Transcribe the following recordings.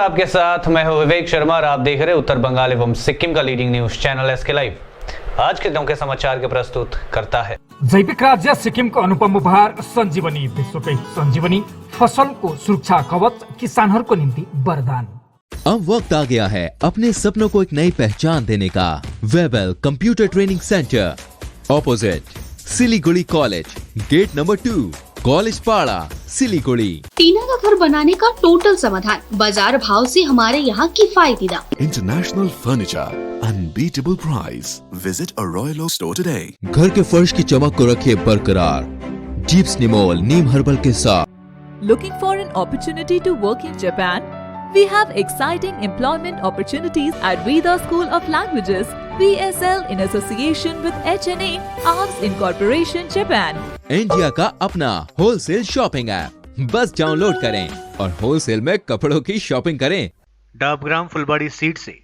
आपके साथ मैं हूं विवेक शर्मा और आप देख रहे हैं उत्तर बंगाल एवं सिक्किम का leading news channel SK live. आज के दिनों के समाचार के प्रस्तुत करता है जैविक राज्य सिक्किम को अनुपम उपहार संजीवनी। विश्वकै संजीवनी फसल को सुरक्षा कवच, किसानों को निम्ति वरदान। अब वक्त आ गया है अपने सपनों को एक नई पहचान देने का। Webel computer training centre, opposite Siliguri college, gate number 2, college Para, Siliguri. टीना का घर बनाने का टोटल समाधान, बाजार भाव से हमारे यहाँ किफायती दाम। International furniture, unbeatable price. Visit a Royal Oak store today. घर के फर्श की चमक को रखिए बरकरार जीप्स निमोल नीम हर्बल के साथ। Looking for an opportunity to work in Japan? We have exciting employment opportunities at Veda School of Languages, VSL, in association with HNA, Arms Incorporation, Japan. India का अपना होलसेल शॉपिंग ऐप, बस download करें और wholesale में कपड़ों की shopping करें। डाबग्राम फुलबाड़ी सीट से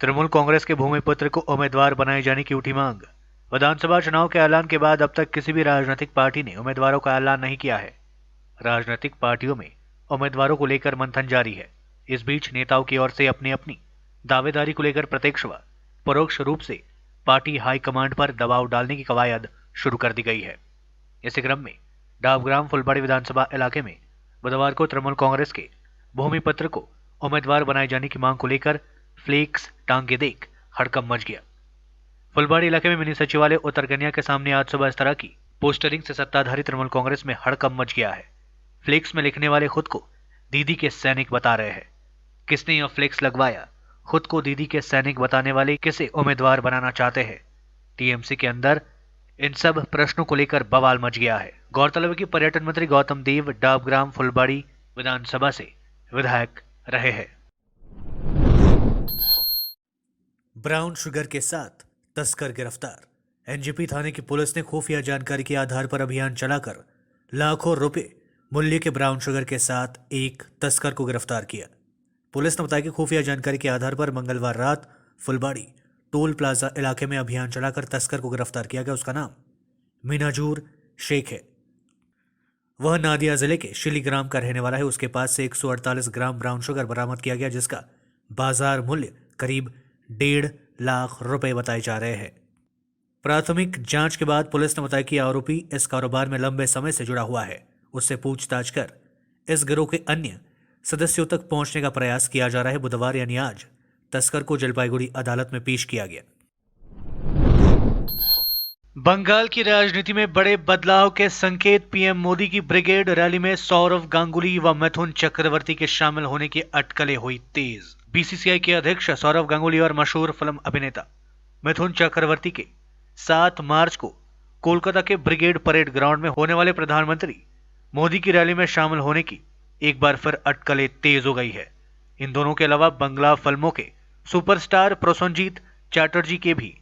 तृणमूल कांग्रेस के भूमि पुत्र को उम्मीदवार बनाए जाने की उठी मांग। विधानसभा चुनाव के ऐलान के बाद अब तक किसी भी राजनीतिक पार्टी ने उम्मीदवारों का ऐलान नहीं किया है। राजनीतिक पार्टियों में उम्मीदवारों को लेकर मंथन जारी है। इस बीच नेताओं की ओर से अपनी अपनी दावेदारी को लेकर प्रत्यक्ष व परोक्ष रूप से पार्टी हाईकमांड पर दबाव डालने की कवायद शुरू कर दी गई है। इसी क्रम में डाबग्राम फुलबाड़ी विधानसभा इलाके में बुधवार को तृणमूल कांग्रेस के भूमि पुत्र को उम्मीदवार बनाए जाने की मांग को लेकर फ्लेक्स टांगे देख हड़कंप मच गया। फुलबाड़ी इलाके में मिनी सचिवालय उत्तर कन्या के सामने आज सुबह इस तरह की पोस्टरिंग से सत्ताधारी तृणमूल कांग्रेस में हड़कंप मच गया है। फ्लेक्स में लिखने वाले खुद को दीदी के सैनिक बता रहे हैं। किसने यह फ्लेक्स लगवाया? खुद को दीदी के सैनिक बताने वाले किसे उम्मीदवार बनाना चाहते हैं? टीएमसी के अंदर इन सब प्रश्नों को लेकर बवाल मच गया है। गौरतलब है कि पर्यटन मंत्री गौतम देव डाबग्राम फुलबाड़ी विधानसभा से विधायक रहे हैं। ब्राउन शुगर के साथ तस्कर गिरफ्तार। एनजीपी थाने की पुलिस ने खुफिया जानकारी के आधार पर अभियान चलाकर लाखों रुपए मूल्य के ब्राउन शुगर के साथ एक तस्कर को गिरफ्तार किया। पुलिस ने बताया कि खुफिया जानकारी के आधार पर मंगलवार रात फुलबाड़ी टोल प्लाजा इलाके में अभियान चलाकर तस्कर को गिरफ्तार किया गया। उसका नाम मिनाजूर शेख है। वह नादिया जिले के शिलीग्राम का रहने वाला है। उसके पास से 148 ग्राम ब्राउन शुगर बरामद किया गया, जिसका बाजार मूल्य करीब 1.5 लाख रुपए बताए जा रहे हैं। प्राथमिक जांच के बाद पुलिस ने बताया कि आरोपी इस कारोबार में लंबे समय से जुड़ा हुआ है। उससे पूछताछ कर इस गिरोह के अन्य सदस्यों तक पहुंचने का प्रयास किया जा रहा है। बुधवार यानी आज तस्कर को जलपाईगुड़ी अदालत में पेश किया गया। बंगाल की राजनीति में बड़े बदलाव के संकेत। पीएम मोदी की ब्रिगेड रैली में सौरव गांगुली व मिथुन चक्रवर्ती के शामिल होने की अटकलें हुई तेज। बीसीसीआई के अध्यक्ष सौरव गांगुली और मशहूर फिल्म अभिनेता मिथुन चक्रवर्ती के 7 मार्च को कोलकाता के ब्रिगेड परेड ग्राउंड में होने वाले प्रधानमंत्री मोदी की रैली में शामिल होने की एक बार फिर अटकलें तेज हो गई है। इन दोनों के अलावा बंगला फिल्मों के सुपरस्टार प्रोसेनजीत चैटर्जी के भी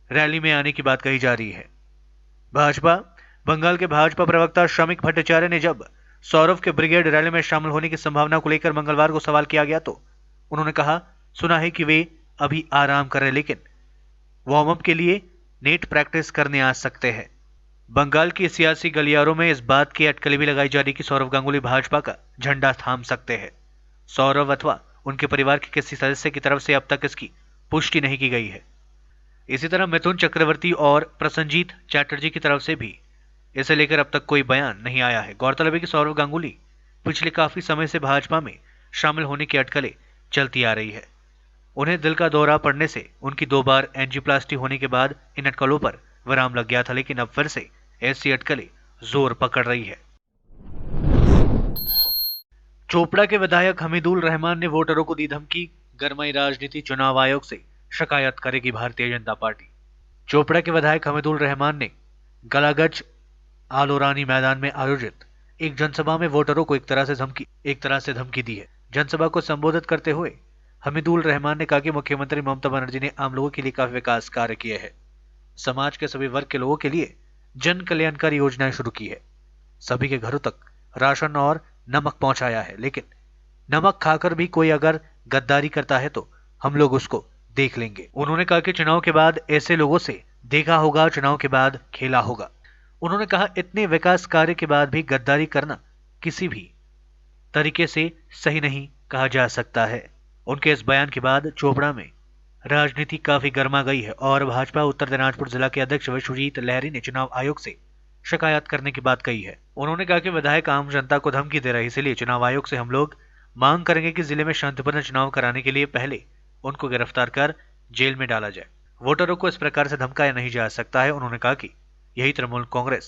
रैली में आने की बात कही जा रही है। बंगाल के भाजपा प्रवक्ता श्रमिक भट्टाचार्य ने जब सौरव के ब्रिगेड रैली में शामिल होने की संभावना को लेकर मंगलवार को सवाल किया गया तो उन्होंने कहा, सुना है कि वे अभी आराम कर रहे, लेकिन वार्म अप के लिए नेट प्रैक्टिस करने आ सकते हैं। बंगाल की सियासी गलियारों में इस बात की अटकलें भी लगाई जा रही कि सौरव गांगुली भाजपा का झंडा थाम सकते हैं। सौरव अथवा उनके परिवार के किसी सदस्य की तरफ से अब तक इसकी पुष्टि नहीं की गई है। इसी तरह मिथुन चक्रवर्ती और प्रसन्नजीत चैटर्जी की तरफ से भी इसे लेकर अब तक कोई बयान नहीं आया है। गौरतलब है कि सौरव गांगुली पिछले काफी समय से भाजपा में शामिल होने की अटकलें चलती आ रही है। उन्हें दिल का दौरा पड़ने से उनकी 2 बार एंजियोप्लास्टी होने के बाद इन अटकलों पर विराम लग गया था, लेकिन अब फिर से ऐसी अटकलें जोर पकड़ रही है। चोपड़ा के विधायक हमीदुल रहमान ने वोटरों को दी धमकी। गरमाई राजनीति, चुनाव आयोग से शिकायत करेगी भारतीय जनता पार्टी। चोपड़ा के विधायक हमीदुल रहमान ने गलागच आलोरानी मैदान में आयोजित एक जनसभा में वोटरों को एक तरह से धमकी दी है। जनसभा को संबोधित करते हुए हमीदुल रहमान ने कहा कि मुख्यमंत्री ममता बनर्जी ने आम लोगों के लिए काफी विकास कार्य किए हैं। समाज के सभी वर्ग के लोगों के लिए जन कल्याणकारी योजनाएं शुरू की है। सभी के घरों तक राशन और नमक पहुंचाया है, लेकिन नमक खाकर भी कोई अगर गद्दारी करता है तो हम लोग उसको देख लेंगे। उन्होंने कहा कि चुनाव के बाद ऐसे लोगों से देखा होगा, चुनाव के बाद खेला होगा। उन्होंने कहा, इतने विकास कार्य के बाद भी गद्दारी करना किसी भी तरीके से सही नहीं कहा जा सकता है। उनके इस बयान के बाद चोपड़ा में राजनीति काफी गर्मा गई है और भाजपा उत्तर दिनाजपुर जिला के अध्यक्ष विश्वजीत लहरी ने चुनाव आयोग से शिकायत करने की बात कही है। उन्होंने कहा कि विधायक आम जनता को धमकी दे रहे, इसलिए चुनाव आयोग से हम लोग मांग करेंगे कि जिले में शांतिपूर्ण चुनाव कराने के लिए पहले उनको गिरफ्तार कर जेल में डाला जाए। वोटरों को इस प्रकार से धमकाया नहीं जा सकता है। उन्होंने कहा कि यही तृणमूल कांग्रेस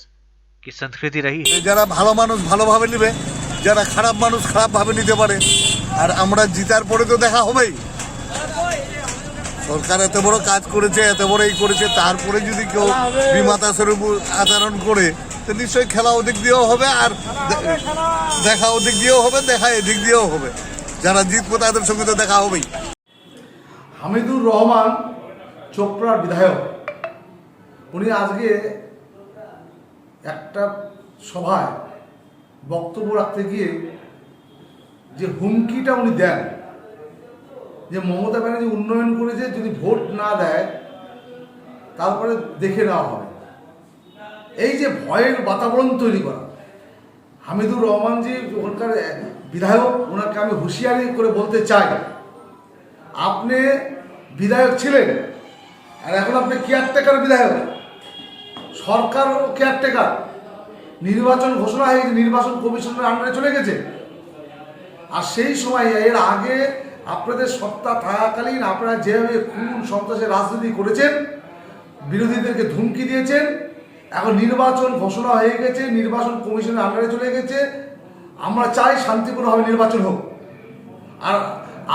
की संस्कृति रही है। যারা ভালো মানুষ ভালোভাবে নেবে, যারা খারাপ মানুষ খারাপভাবে নিতে পারে। আর আমরা জিতার পরে তো দেখা হবেই। সরকার এত বড় কাজ করেছে, এত বড় এই করেছে, তারপরে যদি কেউ বিমাতা স্বরূপ আচরণ করে তো নিশ্চয়ই খেলা ওদিক দিয়েও হবে আর দেখা ওদিক দিয়েও হবে, দেখা এদিক দিয়েও হবে। যারা জিতবো তাদের সঙ্গে তো দেখা হবেই। হামিদুর রহমান চোপড়ার বিধায়ক, উনি আজকে একটা সভায় বক্তব্য রাখতে গিয়ে যে হুমকিটা উনি দেন যে মমতা ব্যানার্জি উন্নয়ন করেছে, যদি ভোট না দেয় তারপরে দেখে নেওয়া হবে, এই যে ভয়ের বাতাবরণ তৈরি করা। হামিদুর রহমানজি ওখানকার বিধায়ক, ওনাকে আমি হুঁশিয়ারি করে বলতে চাই, আপনি বিধায়ক ছিলেন আর এখন আপনি কেয়ারটেকার বিধায়ক, সরকার কেয়ারটেকার, নির্বাচন ঘোষণা হয়ে গেছে, নির্বাচন কমিশনের আন্ডারে চলে গেছে। আর সেই সময় এর আগে আপনাদের সত্তা থাকাকালীন আপনারা যেভাবে খুন সন্ত্রাসের রাজনীতি করেছেন, বিরোধীদেরকে ধুমকি দিয়েছেন, এখন নির্বাচন ঘোষণা হয়ে গেছে, নির্বাচন কমিশনের আন্ডারে চলে গেছে, আমরা চাই শান্তিপূর্ণভাবে নির্বাচন হোক। আর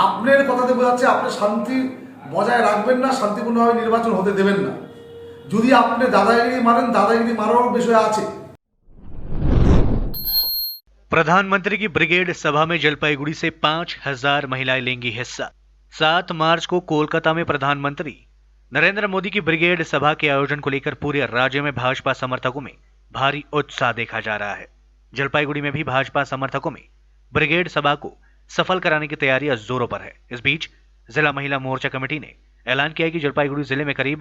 আপনার কথাতে বোঝাচ্ছে আপনি শান্তি বজায় রাখবেন না, শান্তিপূর্ণভাবে নির্বাচন হতে দেবেন না। যদি আপনি দাদাগিরি মারেন, দাদাগিরি মারার বিষয় আছে। प्रधानमंत्री की ब्रिगेड सभा में जलपाईगुड़ी से 5000 महिलाएं लेंगी हिस्सा। 7 मार्च को कोलकाता में प्रधानमंत्री नरेंद्र मोदी की ब्रिगेड सभा के आयोजन को लेकर पूरे राज्य में भाजपा समर्थकों में भारी उत्साह देखा जा रहा है। जलपाईगुड़ी में भी भाजपा समर्थकों में ब्रिगेड सभा को सफल कराने की तैयारियां जोरों पर है। इस बीच जिला महिला मोर्चा कमेटी ने ऐलान किया कि जलपाईगुड़ी जिले में करीब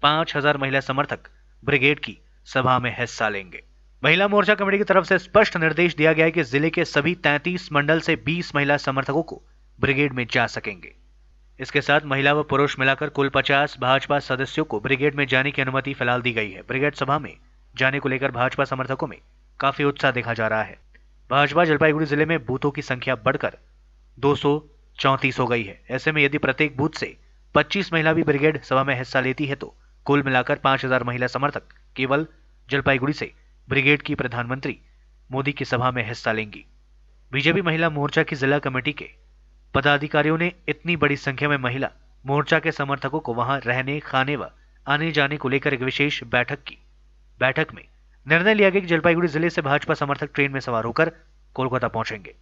5000 महिला समर्थक ब्रिगेड की सभा में हिस्सा लेंगे। महिला मोर्चा कमेटी की तरफ से स्पष्ट निर्देश दिया गया है कि जिले के सभी 33 मंडल से 20 महिला समर्थकों को ब्रिगेड में जा सकेंगे। इसके साथ महिला व पुरुष मिलाकर कुल 50 भाजपा सदस्यों को ब्रिगेड में जाने की अनुमति फिलहाल दी गई है। ब्रिगेड सभा में जाने को लेकर भाजपा समर्थकों में काफी उत्साह देखा जा रहा है। भाजपा जलपाईगुड़ी जिले में बूथों की संख्या बढ़कर 234 हो गई है। ऐसे में यदि प्रत्येक बूथ से 25 महिला भी ब्रिगेड सभा में हिस्सा लेती है तो कुल मिलाकर 5000 महिला समर्थक केवल जलपाईगुड़ी से ब्रिगेड की प्रधानमंत्री मोदी की सभा में हिस्सा लेंगी। बीजेपी महिला मोर्चा की जिला कमेटी के पदाधिकारियों ने इतनी बड़ी संख्या में महिला मोर्चा के समर्थकों को वहां रहने, खाने व आने जाने को लेकर एक विशेष बैठक में निर्णय लिया गया कि जलपाईगुड़ी जिले से भाजपा समर्थक ट्रेन में सवार होकर कोलकाता पहुंचेंगे।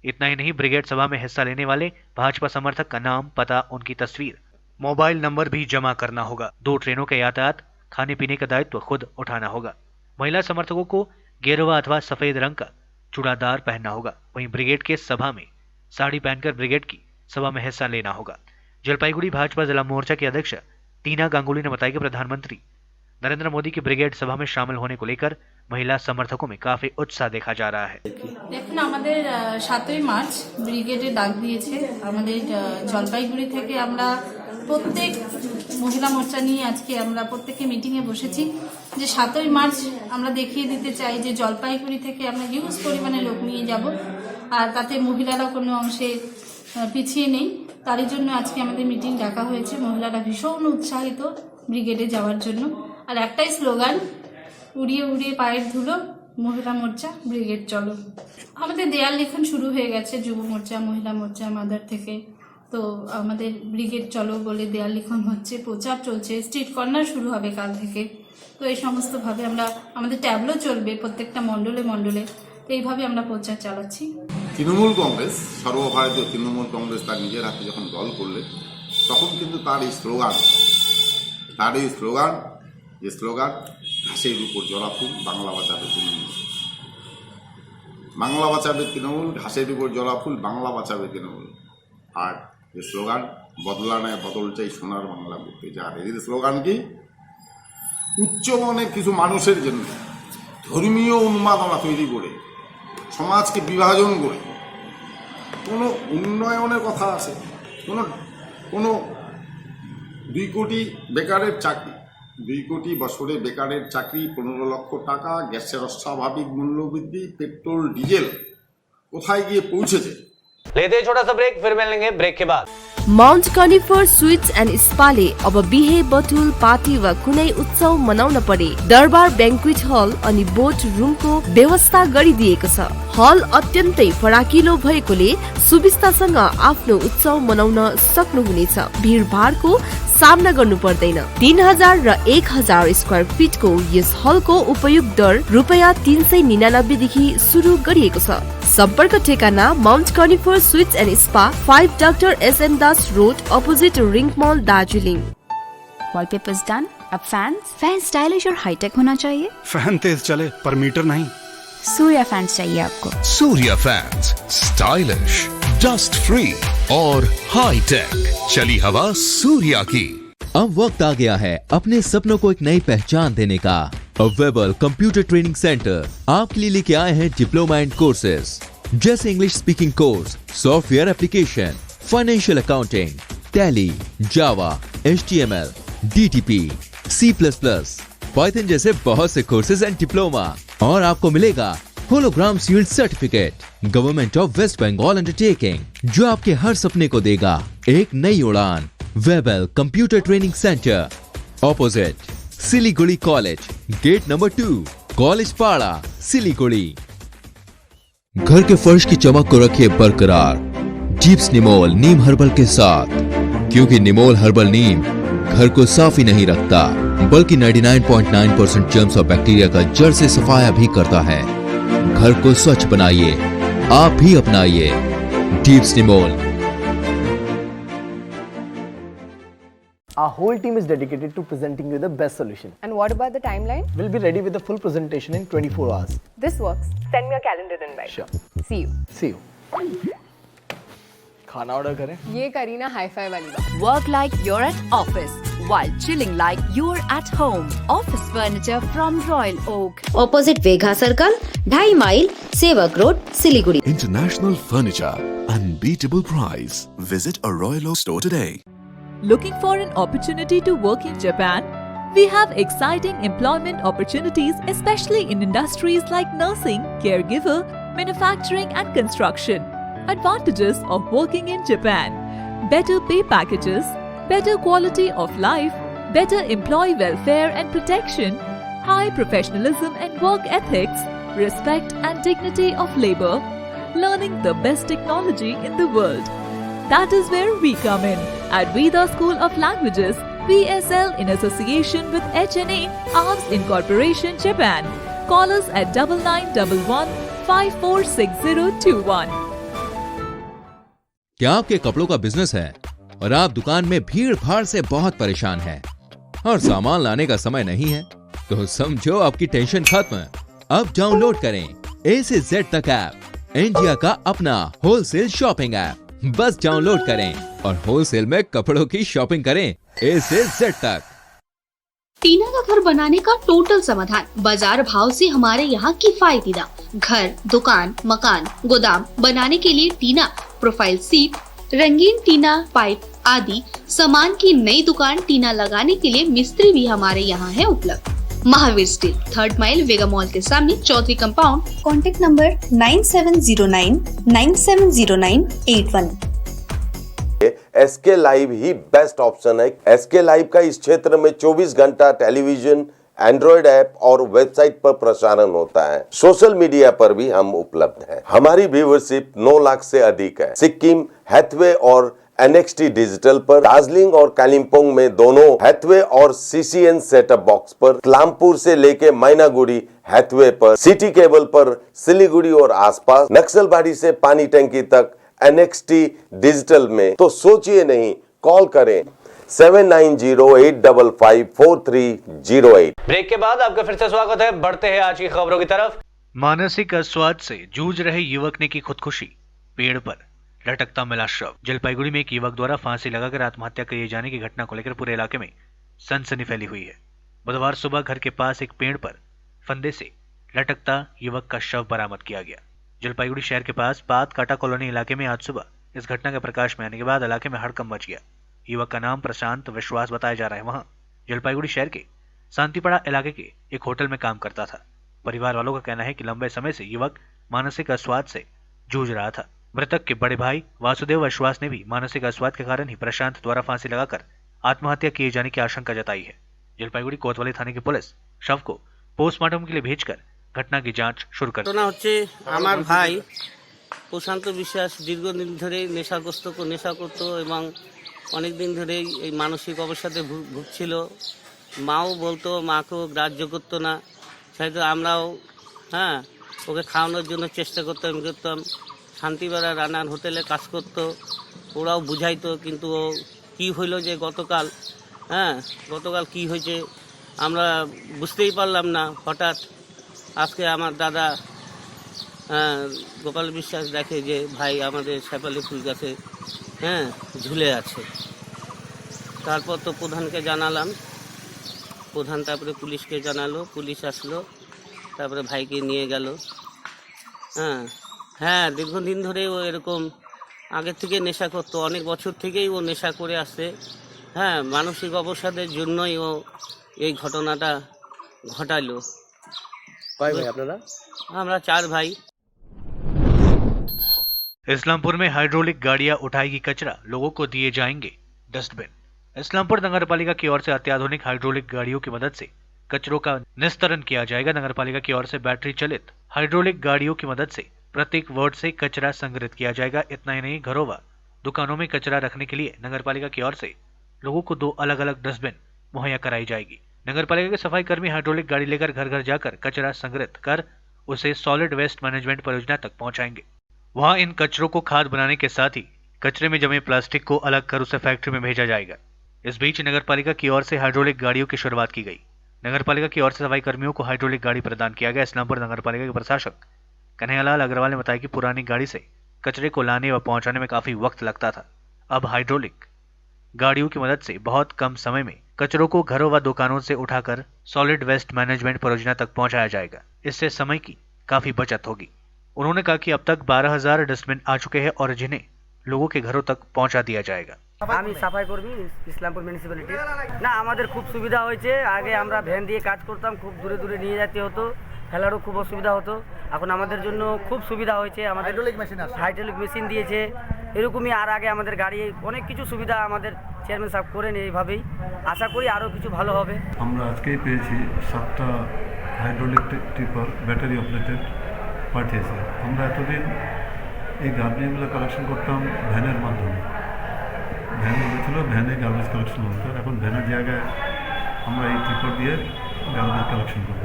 इतना ही नहीं, ब्रिगेड सभा में हिस्सा लेने वाले भाजपा समर्थक का नाम, पता, उनकी तस्वीर, मोबाइल नंबर भी जमा करना होगा। 2 ट्रेनों के यातायात, खाने पीने का दायित्व खुद उठाना होगा। महिला समर्थकों को गेरुआ अथवा सफेद रंग का चूड़ादार पहनना होगा। वहीं ब्रिगेड के सभा में साड़ी पहनकर ब्रिगेड की सभा में हिस्सा लेना होगा। जलपाईगुड़ी भाजपा जिला मोर्चा की अध्यक्ष टीना गांगुली ने बताया कि प्रधानमंत्री नरेंद्र मोदी की ब्रिगेड सभा में शामिल होने को लेकर महिला समर्थकों में काफी उत्साह देखा जा रहा है। দেখুন, আমাদের 7ই মার্চ ব্রিগেডে ডাক দিয়েছে। আমাদের জলপাইগুড়ি থেকে আমরা প্রত্যেক মহিলা মোর্চা নিয়ে আজকে আমরা প্রত্যেকে মিটিংয়ে বসেছি যে 7ই মার্চ আমরা দেখিয়ে দিতে চাই যে জলপাইগুড়ি থেকে আমরা হিউজ পরিমাণে লোক নিয়ে যাব, আর তাতে মহিলারা কোনো অংশে পিছিয়ে নেই। তারই জন্য আজকে আমাদের মিটিং ডাকা হয়েছে। মহিলারা ভীষণ উৎসাহিত ব্রিগেডে যাওয়ার জন্য। আর একটাই স্লোগান, উড়িয়ে উড়িয়ে পায়ের ধুলো, মহিলা মোর্চা ব্রিগেড চলো। আমাদের দেয়াল লিখন শুরু হয়ে গেছে, যুব মোর্চা, মহিলা মোর্চা, মাদার থেকে। তো আমাদের ব্রিগেড চলো বলে দেয়াল লিখন হচ্ছে, প্রচার চলছে, স্ট্রিট কর্নার শুরু হবে কাল থেকে। তো এই সমস্তভাবে আমরা, আমাদের ট্যাবলো চলবে প্রত্যেকটা মণ্ডলে মণ্ডলে। তো এইভাবে আমরা প্রচার চালাচ্ছি। তৃণমূল কংগ্রেস, সর্বভারতীয় তৃণমূল কংগ্রেস তার নিজের হাতে যখন দল করলে তখন কিন্তু তার এই স্লোগান ঘাসের উপর জলাফুল, বাংলা বাঁচাবে তৃণমূল, বাংলা বাঁচাবে তৃণমূল, ঘাসের উপর জলাফুল, বাংলা বাঁচাবে তৃণমূল। আর যে স্লোগান, বদলা নেয় বদল চাই সোনার বাংলা করতে যার, এই স্লোগান কি উচ্চমনের কিছু মানুষের জন্য ধর্মীয় উন্মাদনা তৈরি করে সমাজকে বিভাজন করে কোনো উন্নয়নের কথা আছে, কোনো 2 কোটি বেকারের চাকরি, 2 কোটি বছরে বেকারের চাকরি, 15 লক্ষ টাকা, গ্যাসের অস্বাভাবিক মূল্যবৃদ্ধি, पेट्रोल डीजल কোথায় গিয়ে পৌঁছেছে। लेते हैं छोटा सा ब्रेक, फिर मिलेंगे ब्रेक के बाद। माउन्ट कनिफर स्वीट्स एन्ड स्पाले अब बिहे बटुल पार्टी वा कुनै उत्सव मनाउन परे दरबार बैंक्वेट हल अनि बोट रुमको व्यवस्था गरिदिएको छ। हल अत्यन्तै फराकिलो भएकोले सुविस्तासँग आफ्नो उत्सव मनाउन सक्नुहुनेछ। भीडभाडको सामना गर्नु पर्दैन। 3000 र 1000 स्क्वायर फिटको यस हलको उपयोग दर ₹399 देखि सुरु गरिएको छ। सम्पर्क ठेगाना mount conifer sweets and spa 5 doctor SM Das road opposite ring mall Darjeeling. Wallpapers done. अब फैन स्टाइलिश और हाईटेक होना चाहिए। फैन तेज चले पर मीटर नहीं। सूर्या फैंस चाहिए आपको। Surya fans, stylish, dust free और हाई टेक, चली हवा सूर्या की। अब वक्त आ गया है अपने सपनों को एक नई पहचान देने का। वेबल कंप्यूटर ट्रेनिंग सेंटर आपके लिए लेके आए हैं डिप्लोमा एंड कोर्सेज जैसे English speaking course, software application, financial accounting, tally, java, HTML, DTP, C++, python जैसे बहुत से कोर्सेज एंड डिप्लोमा। और आपको मिलेगा hologram sealed certificate government of West Bengal undertaking, जो आपके हर सपने को देगा एक नई उड़ान। Webel computer training centre, opposite Siliguri college, gate number 2, college Para, Siliguri. घर के फर्श की चमक को रखिए बरकरार जीप्स निमोल नीम हर्बल के साथ, क्योंकि निमोल हर्बल नीम घर को साफ ही नहीं रखता बल्कि 99.9% जर्म्स और बैक्टीरिया का जड़ से सफाया भी करता है। घर को स्वच्छ बनाइए, आप भी अपनाइए deeps Nimol. Our whole team is dedicated to presenting you the best solution. And what about the timeline? We'll be ready with the full presentation in 24 hours. This works. Send me a calendar invite. Sure. See you. See you. खाना order करें? ये Kareena hi-fi वाली बात। Work like you're at office while chilling like you're at home. Office furniture from Royal Oak. Opposite Vegha Circle, 2.5 mile, Sevak Road, Siliguri. International furniture, unbeatable price. Visit a Royal Oak store today. Looking for an opportunity to work in Japan? We have exciting employment opportunities, especially in industries like nursing, caregiver, manufacturing and construction. Advantages of working in Japan: better pay packages, better quality of life, better employee welfare and protection, high professionalism and work ethics, respect and dignity of labor, learning the best technology in the world. That is where we come in at Veda School of Languages, VSL, in association with HNA, ARMS Incorporation, Japan. Call us at 9911 546021. क्या आपके कपड़ों का business है और आप दुकान में भीड़ भाड़ से बहुत परेशान हैं और सामान लाने का समय नहीं है? तो समझो आपकी टेंशन खत्म। अब डाउनलोड करें A से Z तक ऐप, इंडिया का अपना होलसेल शॉपिंग ऐप। बस डाउनलोड करें और होलसेल में कपड़ों की शॉपिंग करें A से Z तक। टीना का घर बनाने का टोटल समाधान बाजार भाव से हमारे यहाँ किफायती दाम। घर, दुकान, मकान, गोदाम बनाने के लिए टीना, प्रोफाइल सीट, रंगीन टीना, पाइप आदि सामान की नई दुकान टीना लगाने के लिए मिस्त्री भी हमारे यहाँ है उपलब्ध। Mahavir steel, 3rd mile, Vega mall के सामने, Chaudhary compound. Contact number 9709970981। SK live ही बेस्ट ऑप्शन है। एसके लाइव का इस क्षेत्र में 24 घंटा टेलीविजन, एंड्रॉइड ऐप और वेबसाइट पर प्रसारण होता है। सोशल मीडिया पर भी हम उपलब्ध हैं। हमारी व्यूवरशिप 9 लाख से अधिक है। सिक्किम, हैथवे और NXT डिजिटल पर, दार्जिलिंग और कालिम्पोंग में दोनों हैथवे और CCN सेटअप बॉक्स पर, क्लामपुर से लेके मैनागुड़ी हैथवे पर, सिटी केबल पर, सिलीगुड़ी और आसपास, नक्सलबाड़ी से पानी टंकी तक NXT डिजिटल में। तो सोचिए नहीं, कॉल करें 7908554308। ब्रेक के बाद आपका फिर से स्वागत है। बढ़ते हैं आज की खबरों की तरफ। मानसिक अस्वाद से जूझ रहे युवक ने की खुदकुशी, पेड़ पर लटकता मिला शव। जलपाईगुड़ी में एक युवक द्वारा फांसी लगाकर आत्महत्या किए जाने की घटना को लेकर पूरे इलाके में सनसनी फैली हुई है। बुधवार सुबह घर के पास एक पेड़ पर फंदे से लटकता युवक का शव बरामद किया गया। जलपाईगुड़ी शहर के पास पात काटा कॉलोनी इलाके में आज सुबह इस घटना के प्रकाश में आने के बाद इलाके में हड़कंप मच गया। युवक का नाम प्रशांत विश्वास बताया जा रहा है। वहां जलपाईगुड़ी शहर के शांतिपड़ा इलाके के एक होटल में काम करता था। परिवार वालों का कहना है कि लंबे समय से युवक मानसिक अस्वाद से जूझ रहा था। मृतक के बड़े भाई वासुदेव विश्वास ने भी मानसिक अस्वाद के कारण ही प्रशांत द्वारा फांसी लगाकर आत्महत्या किए जाने की आशंका जताई है। जलपाईगुड़ी कोतवाली थाने की पुलिस शव को पोस्टमार्टम के लिए भेजकर घटना की जांच शुरू कर ঘটনা হচ্ছে আমার ভাই প্রশান্ত বিশ্বাস দীর্ঘদিন ধরে নেশা করতো এবং অনেক দিন ধরেই এই মানসিক অবসাদে ভুগছিল। মাও বলতো, মাকেও গ্রাহ্য করতো না। সেহেতু আমরাও ওকে খাওয়ানোর জন্য চেষ্টা করতাম। শান্তিপাড়া রানার হোটেলে কাজ করতো, ওরাও বুঝাইতো, কিন্তু ও কী হইলো যে গতকাল কি হয়েছে আমরা বুঝতেই পারলাম না। হঠাৎ আজকে আমার দাদা গোপাল বিশ্বাস দেখে যে ভাই আমাদের শেফালি ফুল গাছে ঝুলে আছে। তারপর তো প্রধানকে জানালাম, প্রধান তারপরে পুলিশকে জানালো, পুলিশ আসলো, তারপরে ভাইকে নিয়ে গেল। দীর্ঘদিন ধরে ও এরকম আগের থেকে নেশা করতো, অনেক বছর থেকেই ও নেশা করে আসছে। মানসিক অবসাদের জন্যই ও এই ঘটনাটা ঘটালো। কয় ভাই আপনারা? আমরা 4 ভাই। इस्लामपुर में हाइड्रोलिक गाड़ियां उठाएगी कचरा, लोगों को दिए जाएंगे डस्टबिन। इस्लामपुर नगर पालिका की ओर से अत्याधुनिक हाइड्रोलिक गाड़ियों की मदद से कचरों का निस्तारण किया जाएगा। नगर पालिका की ओर से बैटरी चलित हाइड्रोलिक गाड़ियों की मदद से प्रत्येक वार्ड से कचरा संग्रहित किया जाएगा। इतना ही नहीं, घरों व दुकानों में कचरा रखने के लिए नगर पालिका की ओर से लोगों को 2 अलग अलग डस्टबिन मुहैया कराई जाएगी। नगर पालिका के सफाई कर्मी हाइड्रोलिक गाड़ी लेकर घर घर जाकर कचरा संग्रहित कर उसे सॉलिड वेस्ट मैनेजमेंट परियोजना तक पहुंचाएंगे। वहां इन कचरों को खाद बनाने के साथ ही कचरे में जमे प्लास्टिक को अलग कर उसे फैक्ट्री में भेजा जाएगा। इस बीच नगर पालिका की ओर से हाइड्रोलिक गाड़ियों की शुरुआत की गई। नगर पालिका की ओर से सफाई कर्मियों को हाइड्रोलिक गाड़ी प्रदान किया गया। इस्लामपुर नगर पालिका के प्रशासक कन्हैयालाल अग्रवाल ने बताया कि पुरानी गाड़ी से कचरे को लाने व पहुंचाने में काफी वक्त लगता था। अब हाइड्रोलिक गाड़ियों की मदद से बहुत कम समय में कचरों को घरों व दुकानों से उठाकर सॉलिड वेस्ट मैनेजमेंट परियोजना तक पहुंचाया जाएगा। इससे समय की काफी बचत होगी। उन्होंने कहा कि अब तक 12,000 डस्टबिन आ चुके हैं और जिन्हें लोगों के घरों तक पहुंचा दिया जाएगा। আমি সাফাই কর্মী ইসলামপুর মিউনিসিপ্যালিটি। না, আমাদের খুব সুবিধা হয়েছে। আগে আমরা ভ্যান দিয়ে কাজ করতাম, খুব দূরে দূরে নিয়ে যেতে হতো, ফেলারও খুব অসুবিধা হতো। এখন আমাদের জন্য খুব সুবিধা হয়েছে। আমাদের হাইড্রোলিক মেশিন দিয়েছে। এরকমই আর আগে আমাদের গাড়ি অনেক কিছু সুবিধা আমাদের চেয়ারম্যান সাহেব করেন। এইভাবেই আশা করি আরও কিছু ভালো হবে। আমরা আজকেই পেয়েছি 7টা হাইড্রোলিক টিপার ব্যাটারি অপারেটেড পাঠিয়েছে। আমরা এতদিন এই গার্বেজগুলো কালেকশন করতাম ভ্যানের মাধ্যমে। ভ্যান বলেছিল ভ্যানে গার্বেজ কালেকশন হতো। এখন ভ্যানের জায়গায় আমরা এই টিপার দিয়ে গার্বেজ কালেকশন করব।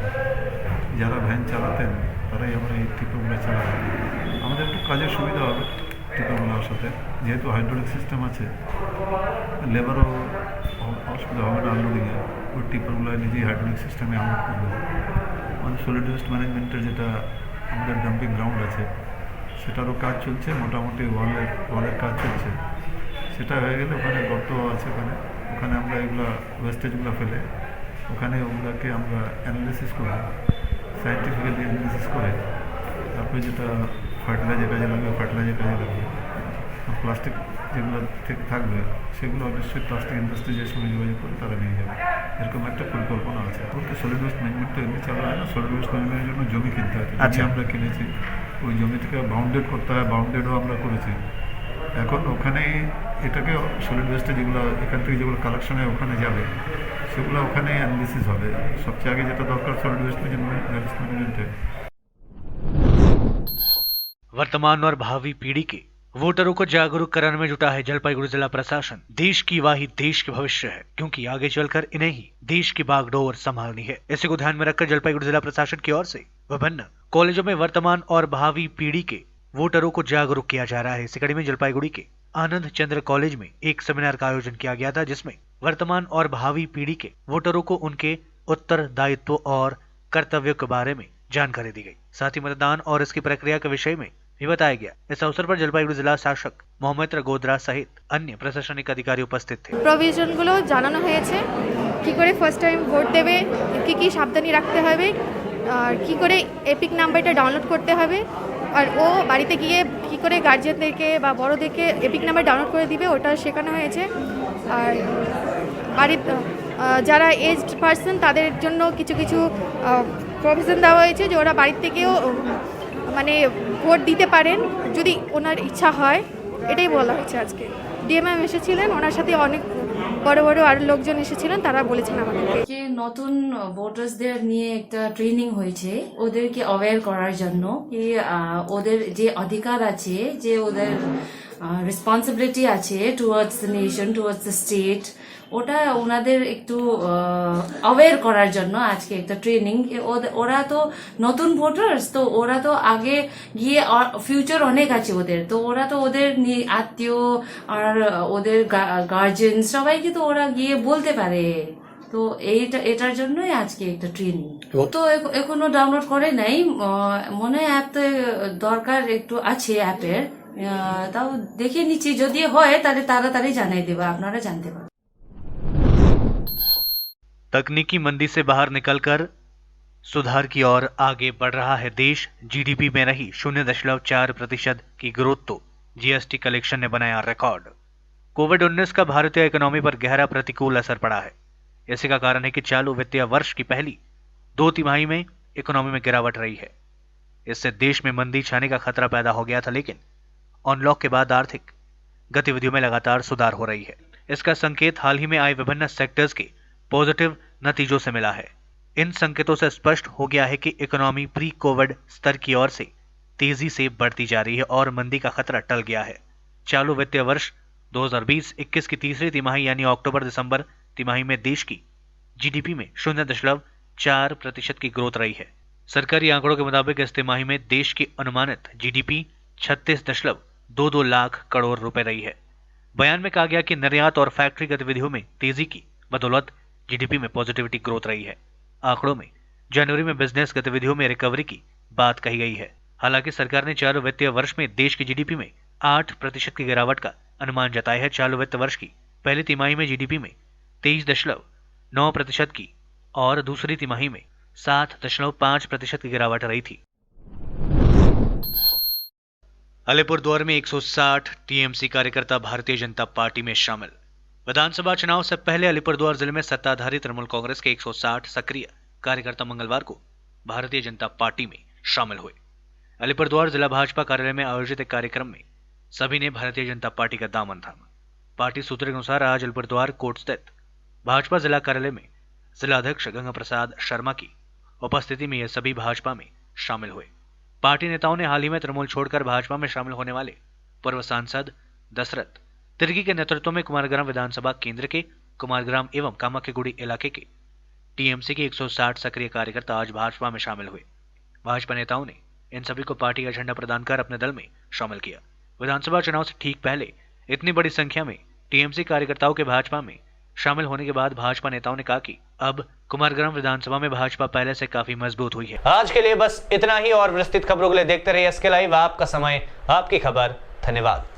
যারা ভ্যান চালাতেন তারাই আমরা এই টিপারগুলো চালাবো। আমাদের একটু কাজের সুবিধা হবে টিপারগুলোর সাথে, যেহেতু হাইড্রোলিক সিস্টেম আছে, লেবারও অসুবিধা হবে না আনলোডিংয়ে। ওই টিপারগুলো নিজেই হাইড্রোলিক সিস্টেমে আনলোড করবে। মানে সলিড ওয়েস্ট ম্যানেজমেন্টের যেটা আমাদের ডাম্পিং গ্রাউন্ড আছে সেটারও কাজ চলছে, মোটামুটি ওয়ালের কাজ চলছে। সেটা হয়ে গেলে ওখানে গর্ত আছে, ওখানে আমরা এগুলো ওয়েস্টেজগুলো ফেলে ওখানে ওগুলোকে আমরা অ্যানালিসিস করব, সায়েন্টিফিক্যালি অ্যানালিসিস করে তারপরে যেটা ফার্টিলাইজার কাজে লাগবে ফার্টিলাইজার কাজে লাগবে। প্লাস্টিক যেগুলো থাকবে সেগুলো অবশ্যই প্লাস্টিক ইন্ডাস্ট্রিজের সঙ্গে যোগাযোগ করে তারা নিয়ে যাবে। এরকম একটা পরিকল্পনা আছে। বলতে সলিড ওয়েস্ট ম্যানেজমেন্ট তো এমনি চালু হয় না, সলিড ওয়েস্ট ম্যানেজমেন্টের জন্য জমি কিনতে হয়। আচ্ছা, আমরা কিনেছি, ওই জমি থেকে বাউন্ডেড করতে হয়, বাউন্ডেডও আমরা করেছি। এখন ওখানেই এটাকে সলিড ওয়েস্টে যেগুলো এখান থেকে যেগুলো কালেকশন হয় ওখানে যাবে, সেগুলো ওখানে অ্যানালিসিস হবে। সবচেয়ে আগে যেটা দরকার সলিড ওয়েস্ট ম্যানেজমেন্টে। वर्तमान और भावी पीढ़ी के वोटरों को जागरूक कराने में जुटा है जलपाईगुड़ी जिला प्रशासन। देश की वाही देश के भविष्य है, क्योंकि आगे चलकर इन्हें ही देश की बागडोर संभालनी है। इसी को ध्यान में रखकर जलपाईगुड़ी जिला प्रशासन की ओर से विभिन्न कॉलेजों में वर्तमान और भावी पीढ़ी के वोटरों को जागरूक किया जा रहा है। इसी कड़ी में जलपाईगुड़ी के आनंद चंद्र कॉलेज में एक सेमिनार का आयोजन किया गया था, जिसमें वर्तमान और भावी पीढ़ी के वोटरों को उनके उत्तरदायित्व और कर्तव्यों के बारे में जानकारी दी गई। साथ ही मतदान और इसकी प्रक्रिया के विषय में भी बताया गया। इस अवसर पर जलपाईगुड़ी जिला शासक मोहम्मद गोदरा सहित अन्य प्रशासनिक अधिकारी उपस्थित थे। প্রভিশনগুলো জানানো হয়েছে, কি করে ফার্স্ট টাইম ভোট দেবে, কি কি সাবধানী রাখতে হবে, আর কি করে এপিক নাম্বারটা ডাউনলোড করতে হবে, আর ও বাড়িতে গিয়ে কী করে গার্জিয়ানদেরকে বা বড়োদেরকে এপিক নাম্বার ডাউনলোড করে দিবে ওটা শেখানো হয়েছে। আর বাড়ির যারা এজড পার্সন তাদের জন্য কিছু কিছু প্রভিশন দেওয়া হয়েছে যে ওরা বাড়ির থেকেও মানে ভোট দিতে পারেন যদি ওনার ইচ্ছা হয়, এটাই বলা হয়েছে। আজকে ডিএমএম এসেছিলেন, ওনার সাথে অনেক বড় বড় আরো লোকজন এসেছিলেন, তারা বলেছেন আমাদেরকে যে নতুন ভোটার্সদের নিয়ে একটা ট্রেনিং হয়েছে ওদেরকে অ্যাওয়্যার করার জন্য কি ওদের যে অধিকার আছে, যে ওদের রেসপন্সিবিলিটি আছে towards the nation, towards the state, ওটা ওনাদের একটু অ্যাওয়্যার করার জন্য আজকে একটা ট্রেনিং। ওরা তো নতুন ভোটার্স, তো ওরা তো আগে গিয়ে ফিউচার অনেক আছে ওদের, তো ওরা তো ওদের আত্মীয় আর ওদের গার্জেন সবাইকে তো ওরা গিয়ে বলতে পারে। তো এটার জন্যই আজকে একটা ট্রেনিং। তো এখনো ডাউনলোড করে নাই, মনে হয় অ্যাপ তো দরকার একটু আছে অ্যাপের, তাও দেখে নিচ্ছি, যদি হয় তাহলে তাড়াতাড়ি জানাই দেবা, আপনারা জানতে পারেন। तकनीकी मंदी से बाहर निकलकर सुधार की ओर आगे बढ़ रहा है देश। जीडीपी में रही 0.4% की ग्रोथ तो जीएसटी कलेक्शन ने बनाया रिकॉर्ड। कोविड-19 का भारतीय इकोनॉमी पर गहरा प्रतिकूल असर पड़ा है। इसी का कारण है कि चालू वित्तीय वर्ष की पहली 2 तिमाही में इकोनॉमी में गिरावट रही है। इससे देश में मंदी छाने का खतरा पैदा हो गया था, लेकिन अनलॉक के बाद आर्थिक गतिविधियों में लगातार सुधार हो रही है। इसका संकेत हाल ही में आए विभिन्न सेक्टर्स के पॉजिटिव नतीजों से मिला है। इन संकेतों से स्पष्ट हो गया है कि इकोनॉमी प्री कोविड स्तर की ओर से तेजी से बढ़ती जा रही है और मंदी का खतरा टल गया है। चालू वित्तीय वर्ष 2020-21 की तीसरी तिमाही यानी अक्टूबर दिसंबर तिमाही में देश की जीडीपी में 0.4% की ग्रोथ रही है। सरकारी आंकड़ों के मुताबिक इस तिमाही में देश की अनुमानित जीडीपी 36.22 लाख करोड़ रुपए रही है। बयान में कहा गया कि निर्यात और फैक्ट्री गतिविधियों में तेजी की बदौलत जीडीपी में पॉजिटिविटी ग्रोथ रही है। आंकड़ों में जनवरी में बिजनेस गतिविधियों में रिकवरी की बात कही गई है। हालांकि सरकार ने चालू वित्तीय वर्ष में देश की जीडीपी में 8% की गिरावट का अनुमान जताया है। चालू वित्त वर्ष की पहली तिमाही में जीडीपी में 23.9% की और दूसरी तिमाही में 7.5% की गिरावट रही थी। अलीपुरद्वार में 160 टीएमसी कार्यकर्ता भारतीय जनता पार्टी में शामिल। विधानसभा चुनाव से पहले अलीपुरद्वार जिले में सत्ताधारी तृणमूल कांग्रेस के 160 सक्रिय कार्यकर्ता मंगलवार को भारतीय जनता पार्टी में शामिल हुए। अलीपुरद्वार जिला भाजपा कार्यालय में आयोजित एक कार्यक्रम में सभी ने भारतीय जनता पार्टी का दामन थामा। पार्टी सूत्रों के अनुसार आज अलीपुरद्वार कोर्ट स्थित भाजपा जिला कार्यालय में जिला अध्यक्ष गंगा प्रसाद शर्मा की उपस्थिति में ये सभी भाजपा में शामिल हुए। पार्टी नेताओं ने हाल ही में तृणमूल छोड़कर भाजपा में शामिल होने वाले पूर्व सांसद दशरथ तिर्की के नेतृत्व में कुमारग्राम विधानसभा केंद्र के कुमारग्राम एवं कामाख्यागुड़ी इलाके के टीएमसी के 160 सक्रिय कार्यकर्ता आज भाजपा में शामिल हुए। भाजपा नेताओं ने इन सभी को पार्टी का झंडा प्रदान कर अपने दल में शामिल किया। विधानसभा चुनाव से ठीक पहले इतनी बड़ी संख्या में टीएमसी कार्यकर्ताओं के भाजपा में शामिल होने के बाद भाजपा नेताओं ने कहा कि अब कुमारग्राम विधानसभा में भाजपा पहले से काफी मजबूत हुई है। आज के लिए बस इतना ही और विस्तृत खबरों के लिए देखते रहिए एसके लाइव। आपका समय, आपकी खबर। धन्यवाद।